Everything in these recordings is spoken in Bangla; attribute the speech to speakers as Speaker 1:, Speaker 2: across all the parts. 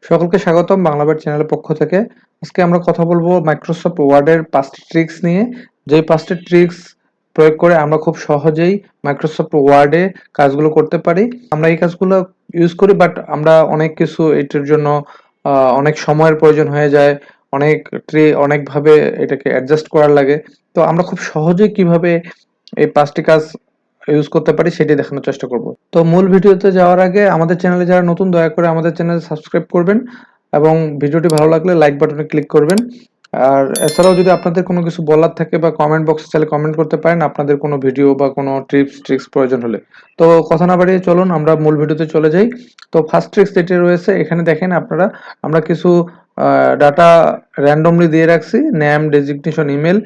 Speaker 1: সকলকে স্বাগতম বাংলাবাট চ্যানেলের পক্ষ থেকে। আজকে আমরা কথা বলবো মাইক্রোসফট ওয়ার্ডের 5টি ট্রিক্স নিয়ে। যেই 5টি ট্রিক্স প্রয়োগ করে আমরা খুব সহজেই মাইক্রোসফট ওয়ার্ডে কাজগুলো করতে পারি। আমরা এই কাজগুলো ইউজ করি, বাট আমরা অনেক কিছু এটার জন্য অনেক সময়ের প্রয়োজন হয়ে যায়, অনেকভাবে এটাকে অ্যাডজাস্ট করার লাগে। তো আমরা খুব সহজেই কিভাবে এই 5টি কাজ ইউজ করতে পারি সেটি দেখানোর চেষ্টা করব। তো মূল ভিডিওতে যাওয়ার আগে আমাদের চ্যানেলে যারা নতুন, দয়া করে আমাদের চ্যানেলে সাবস্ক্রাইব করবেন এবং ভিডিওটি ভালো লাগলে লাইক বাটনে ক্লিক করবেন। আর এছাড়াও যদি আপনাদের কোনো কিছু বলার থাকে বা কমেন্ট বক্সে চাইলে কমেন্ট করতে পারেন আপনাদের কোনো ভিডিও বা কোনো ট্রিক্স প্রয়োজন হলে। তো কথা না বাড়িয়ে চলুন আমরা মূল ভিডিওতে চলে যাই। তো ফার্স্ট ট্রিক্স যেটি রয়েছে এখানে দেখেন আপনারা, আমরা কিছু ডাটা র্যান্ডমলি দিয়ে রাখছি, নেম, ডেজিগনেশন, ইমেল।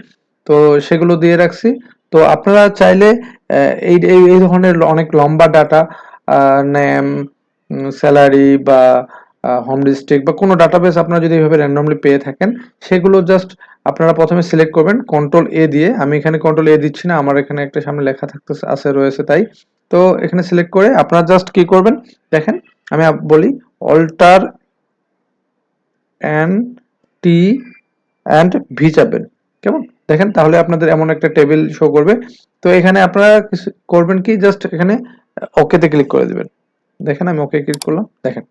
Speaker 1: তো সেগুলো দিয়ে রাখছি। তো আপনারা চাইলে এই এই এই ধরনের অনেক লম্বা ডাটা, নেম, স্যালারি বা হোম ডিস্ট্রিক্ট বা কোনো ডাটাবেস আপনারা যদি এইভাবে র্যান্ডমলি পেয়ে থাকেন, সেগুলো জাস্ট আপনারা প্রথমে সিলেক্ট করবেন কন্ট্রোল এ দিয়ে। আমি এখানে কন্ট্রোল এ দিচ্ছি না, আমার এখানে একটা সামনে লেখা থাকতেছে আছে রয়েছে তাই। তো এখানে সিলেক্ট করে আপনারা জাস্ট কি করবেন দেখেন, আমি বলি alt end T and V চাপবেন। কেমন দেখেন, তাহলে আপনাদের এমন একটা টেবিল শো করবে। তো এখানে আপনারা কিছু করবেন কি, জাস্ট এখানে ওকেতে ক্লিক করে দিবেন। দেখেন আমি ওকে ক্লিক করলাম, দেখেন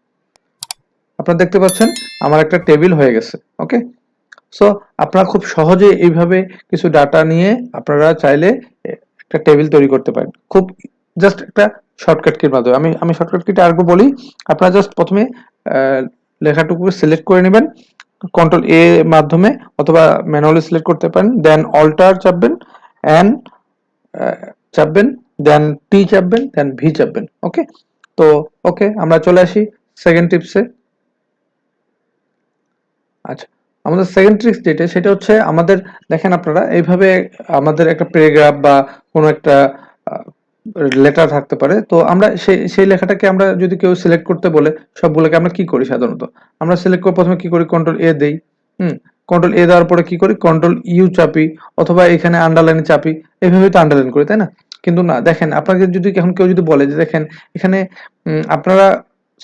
Speaker 1: আপনারা দেখতে পাচ্ছেন আমার একটা টেবিল হয়ে গেছে। ওকে, সো আপনারা খুব সহজে এইভাবে কিছু ডাটা নিয়ে আপনারা চাইলে একটা টেবিল তৈরি করতে পারেন, খুব জাস্ট একটা শর্টকাট কির মাধ্যমে। আমি শর্টকাট কিটা আরেকবার বলি। আপনারা জাস্ট প্রথমে লেখাটুকু সিলেক্ট করে নেবেন কন্ট্রোল এ মাধ্যমে, অথবা ম্যানুয়ালি সিলেক্ট করতে পারেন, দেন অল্টার চাপবেন, এন্ড চাপবেন, দেন টি চাপবেন, দেন ভি চাপবেন। ওকে, তো ওকে আমরা চলে আসি সেকেন্ড টিপসে। আচ্ছা, আমাদের সেকেন্ড ট্রিক্স যেটা সেটা হচ্ছে আমাদের, দেখেন আপনারা এইভাবে আমাদের একটা প্যারাগ্রাফ বা কোনো একটা লেটার থাকতে পারে। তো আমরা সেই লেখাটাকে আমরা যদি কেউ সিলেক্ট করতে বলে, সবগুলোকে আমরা কি করি সাধারণত, আমরা সিলেক্ট করে প্রথমে কি করি কন্ট্রোল এ দেই। হুম, কন্ট্রোল এ দেওয়ার পরে কি করি কন্ট্রোল ইউ চাপি, অথবা এখানে আন্ডারলাইনে চাপি, এইভাবে তো আন্ডারলাইন করি তাই না? কিন্তু না, দেখেন আপনাকে যদি এখন কেউ যদি বলে যে দেখেন এখানে আপনারা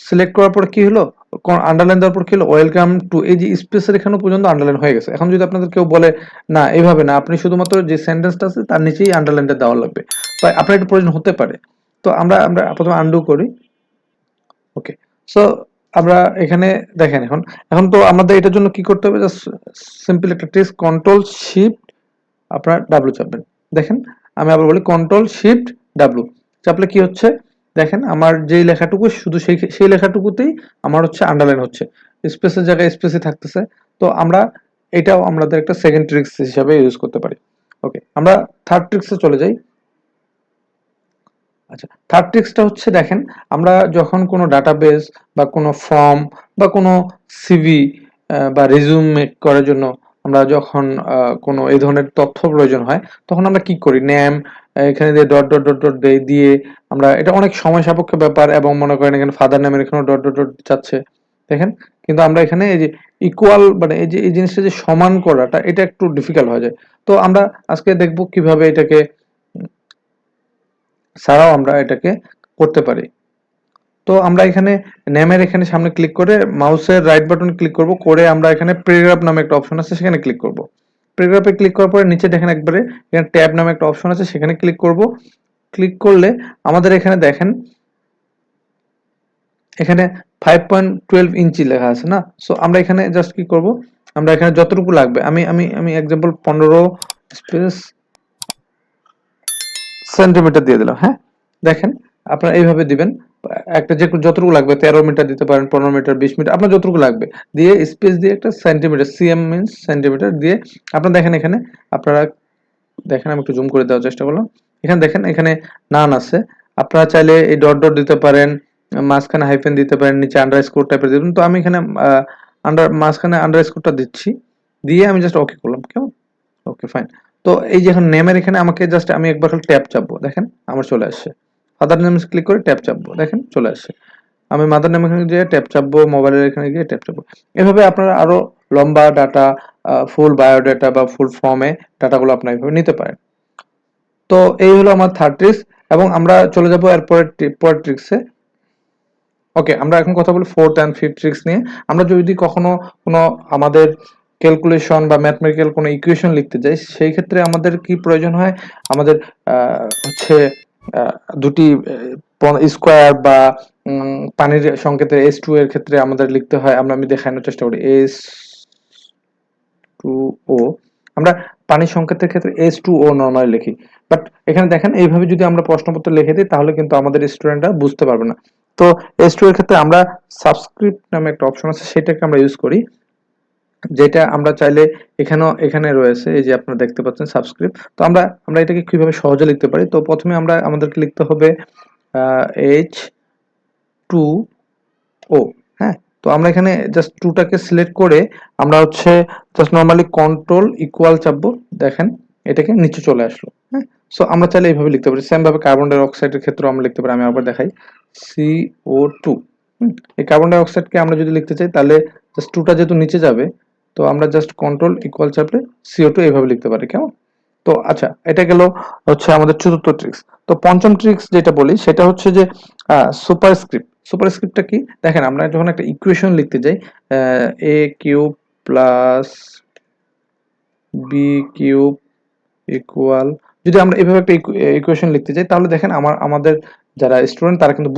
Speaker 1: সিলেক্ট করার পরে কি হলো, আন্ডারলাইন দেওয়ার পর কি হলো, ওয়েলকাম টু, এই যে স্পেসের এখানে পর্যন্ত আন্ডারলাইন হয়ে গেছে। এখন যদি আপনাদের কেউ বলে না এইভাবে না, আপনি শুধুমাত্র যে সেন্টেন্সটা আছে তার নিচেই আন্ডারলাইনটা দেওয়া লাগবে, বা আপনার একটু প্রয়োজন হতে পারে। তো আমরা আমরা প্রথমে আন্ডু করি। ওকে, সো আমরা এখানে দেখেন এখন এখন তো আমাদের এটার জন্য কি করতে হবে, জাস্ট সিম্পল একটা টেক্সট কন্ট্রোল শিফট আপনার ডাব্লিউ চাপবেন। দেখেন আমি আবার বলি কন্ট্রোল শিফট ডাব্লিউ চাপলে কি হচ্ছে, দেখেন আমার যেই লেখাটুকু শুধু সেই লেখাটুকুতেই আমার হচ্ছে আন্ডারলাইন হচ্ছে, স্পেসের জায়গায় স্পেসে থাকতেছে। তো আমরা এটাও আমাদের একটা সেকেন্ড ট্রিক্স হিসাবে ইউজ করতে পারি। ওকে, আমরা থার্ড ট্রিক্সে চলে যাই। আচ্ছা, থার্ড ট্রিক্সটা হচ্ছে দেখেন, আমরা যখন কোনো ডাটাবেস বা কোনো ফর্ম বা কোনো সিভি বা রিজিউম মেক করার জন্য আমরা যখন কোনো এই ধরনের তথ্য প্রয়োজন হয়, তখন আমরা কি করি, নেম এখানে দিয়ে ডট ডট ডট ডট দিয়ে আমরা, এটা অনেক সময় সাপেক্ষ ব্যাপার, এবং মনে করেন এখানে ফাদার নেমের এখানে ডট ডট ডট যাচ্ছে দেখেন। কিন্তু আমরা এখানে এই যে ইকুয়াল, মানে এই যে এই জিনিসটা যে সমান করাটা, এটা একটু ডিফিকাল্ট হয়ে যায়। তো আমরা আজকে দেখব কিভাবে এটাকে ছাড়াও আমরা এটাকে করতে পারি। তো আমরা এখানে নেমের এখানে সামনে ক্লিক করে মাউসের রাইট বাটন ক্লিক করব, করে আমরা এখানে প্যারাগ্রাফ নামে একটা অপশন আছে সেখানে ক্লিক করব। প্যারাগ্রাফে ক্লিক করার পরে নিচে দেখেন একবারে এখানে ট্যাব নামে একটা অপশন আছে সেখানে ক্লিক করব। ক্লিক করলে আমাদের এখানে দেখেন এখানে 5.12 ইঞ্চি লেখা আছে না। সো আমরা এখানে জাস্ট কি করব, আমরা এখানে যতটুকু লাগবে, আমি আমি আমি এক্সাম্পল 15 স্পেস সেন্টিমিটার দিয়ে দিলাম। হ্যাঁ, দেখেন আপনারা এইভাবে দিবেন, একটা যে যতটুকু লাগবে 13 মিটার দিতে পারেন, 15 মিটার, 20 মিটার, আপনার যতটুকু লাগবে দিয়ে স্পেস দিয়ে একটা সেন্টিমিটার, সিএম মিন্স সেন্টিমিটার দিয়ে আপনারা দেখেন এখানে, আপনারা দেখেন আমি একটু জুম করে দেওয়ার চেষ্টা করলাম। এখানে দেখেন এখানে নান আছে, আপনারা চাইলে এই ডট ডট দিতে পারেন, মাঝখানে হাইফেন দিতে পারেন, নিচে আন্ডারস্কোর টাইপের দিবেন। তো আমি এখানে মাঝখানে আন্ডারস্কোরটা দিচ্ছি, দিয়ে আমি জাস্ট ওকে করলাম। কেমন, ওকে ফাইন। তো এই যে এখন নেমের এখানে আমাকে জাস্ট আমি একবার খালি ট্যাপ চাপবো, দেখেন আমার চলে আসছে। ফাদার নেম ক্লিক করে ট্যাপ চাপবো, দেখেন চলে আসছে। আমি মাদার নেম এখানে গিয়ে ট্যাপ চাপবো, মোবাইলের এখানে গিয়ে ট্যাপ চাপবো। এভাবে আপনারা আরো লম্বা ডাটা, ফুল বায়োডাটা বা ফুল ফর্মে ডাটাগুলো আপনারা এইভাবে নিতে পারেন। তো এই হলো আমার থার্ড ট্রিক্স, এবং আমরা চলে যাব এর পরের ট্রিক্সে। ওকে, আমরা এখন কথা বলি ফোর্থ অ্যান্ড ফিফথ ট্রিক্স নিয়ে। আমরা যদি কখনো কোনো আমাদের ক্যালকুলেশন বা ম্যাথমেটিক্যাল কোনো ইকুয়েশন লিখতে যাই, সেই ক্ষেত্রে আমাদের কি প্রয়োজন হয়? আমাদের হচ্ছে দুটি স্কোয়ার বা পানির সংকেতের S2 এর ক্ষেত্রে আমাদের লিখতে হয়, আমি দেখানোর চেষ্টা করি, S2O। আমরা পানির সংকেতের ক্ষেত্রে S2O নরমালি লিখি, বাট এখানে দেখেন এইভাবে যদি আমরা প্রশ্নপত্র লিখে দিই তাহলে কিন্তু আমাদের স্টুডেন্টরা বুঝতে পারবে না। তো S2 এর ক্ষেত্রে আমরা সাবস্ক্রিপ্ট নামে একটা অপশন আছে, সেটাকে আমরা ইউজ করি, যেটা আমরা চাইলে এখানে রয়েছে, এই যে আপনারা দেখতে পাচ্ছেন সাবস্ক্রিপ্ট। তো আমরা এটাকে কিভাবে সহজে লিখতে পারি? তো প্রথমে আমাদেরকে লিখতে হবে H2O। হ্যাঁ, তো আমরা এখানে জাস্ট 2টাকে সিলেক্ট করে আমরা হচ্ছে জাস্ট নরমালি কন্ট্রোল ইকুয়াল চাপবো, দেখেন এটাকে নিচে চলে আসলো। হ্যাঁ, সো আমরা চাইলে এইভাবে লিখতে পারি। সেম ভাবে কার্বন ডাই অক্সাইডের ক্ষেত্রেও আমরা লিখতে পারি, আমি আবার দেখাই, CO2। এই কার্বন ডাই অক্সাইডকে আমরা যদি লিখতে চাই তাহলে জাস্ট 2টা যেহেতু নিচে যাবে, তো আমরা জাস্ট কন্ট্রোল ইকুয়াল চাপলে CO2 এইভাবে লিখতে পারি, কেমন? তো আচ্ছা, এটা গেল হচ্ছে আমাদের চতুর্থ ট্রিক্স। তো পঞ্চম ট্রিক্স যেটা বলি সেটা হচ্ছে যে সুপারস্ক্রিপ্ট। সুপারস্ক্রিপ্টটা কি? দেখেন আমরা যখন একটা ইকুয়েশন লিখতে যাই, A cube plus B cube equal, যদি আমরা এভাবে একটা ইকুয়েশন লিখতে যাই তাহলে দেখেন আমাদের যারা স্টুডেন্ট তারা কিন্তু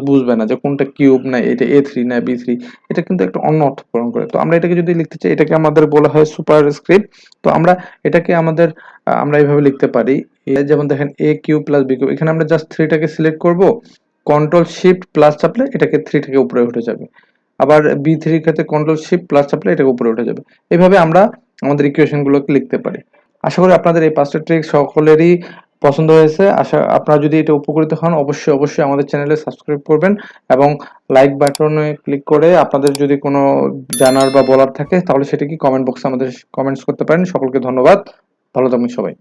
Speaker 1: বুঝবে না যে কোনটা কিউব না এটা A3 না B3, এটা কিন্তু একটা অন্য অর্থ প্রদান করে। তো আমরা এটাকে যদি লিখতে চাই, এটাকে আমাদের বলা হয় সুপার স্ক্রিপ্ট। তো আমরা এটাকে আমরা এইভাবে লিখতে পারি, যেমন দেখেন এ কিউব প্লাস বি কিউব, এখানে আমরা জাস্ট 3টাকে সিলেক্ট করব, কন্ট্রোল শিফট প্লাস চাপলে এটাকে 3টাকে উপরে উঠে যাবে। আবার B3 এর ক্ষেত্রে কন্ট্রোল শিফট প্লাস চাপলে এটাকে উপরে উঠে যাবে। এইভাবে আমরা আমাদের ইকুয়েশন গুলোকে লিখতে পারি। আশা করি আপনাদের এই 5টা ট্রিক সকলেরই পছন্দ হয়েছে। আপনারা যদি এটা উপকৃত হন অবশ্যই আমাদের চ্যানেলে সাবস্ক্রাইব করবেন এবং লাইক বাটনে ক্লিক করে আপনাদের যদি কোনো জানার বা বলার থাকে তাহলে সেটা কি কমেন্ট বক্সে আমাদের কমেন্টস করতে পারেন। সকলকে ধন্যবাদ। ভালো থাকবেন সবাই।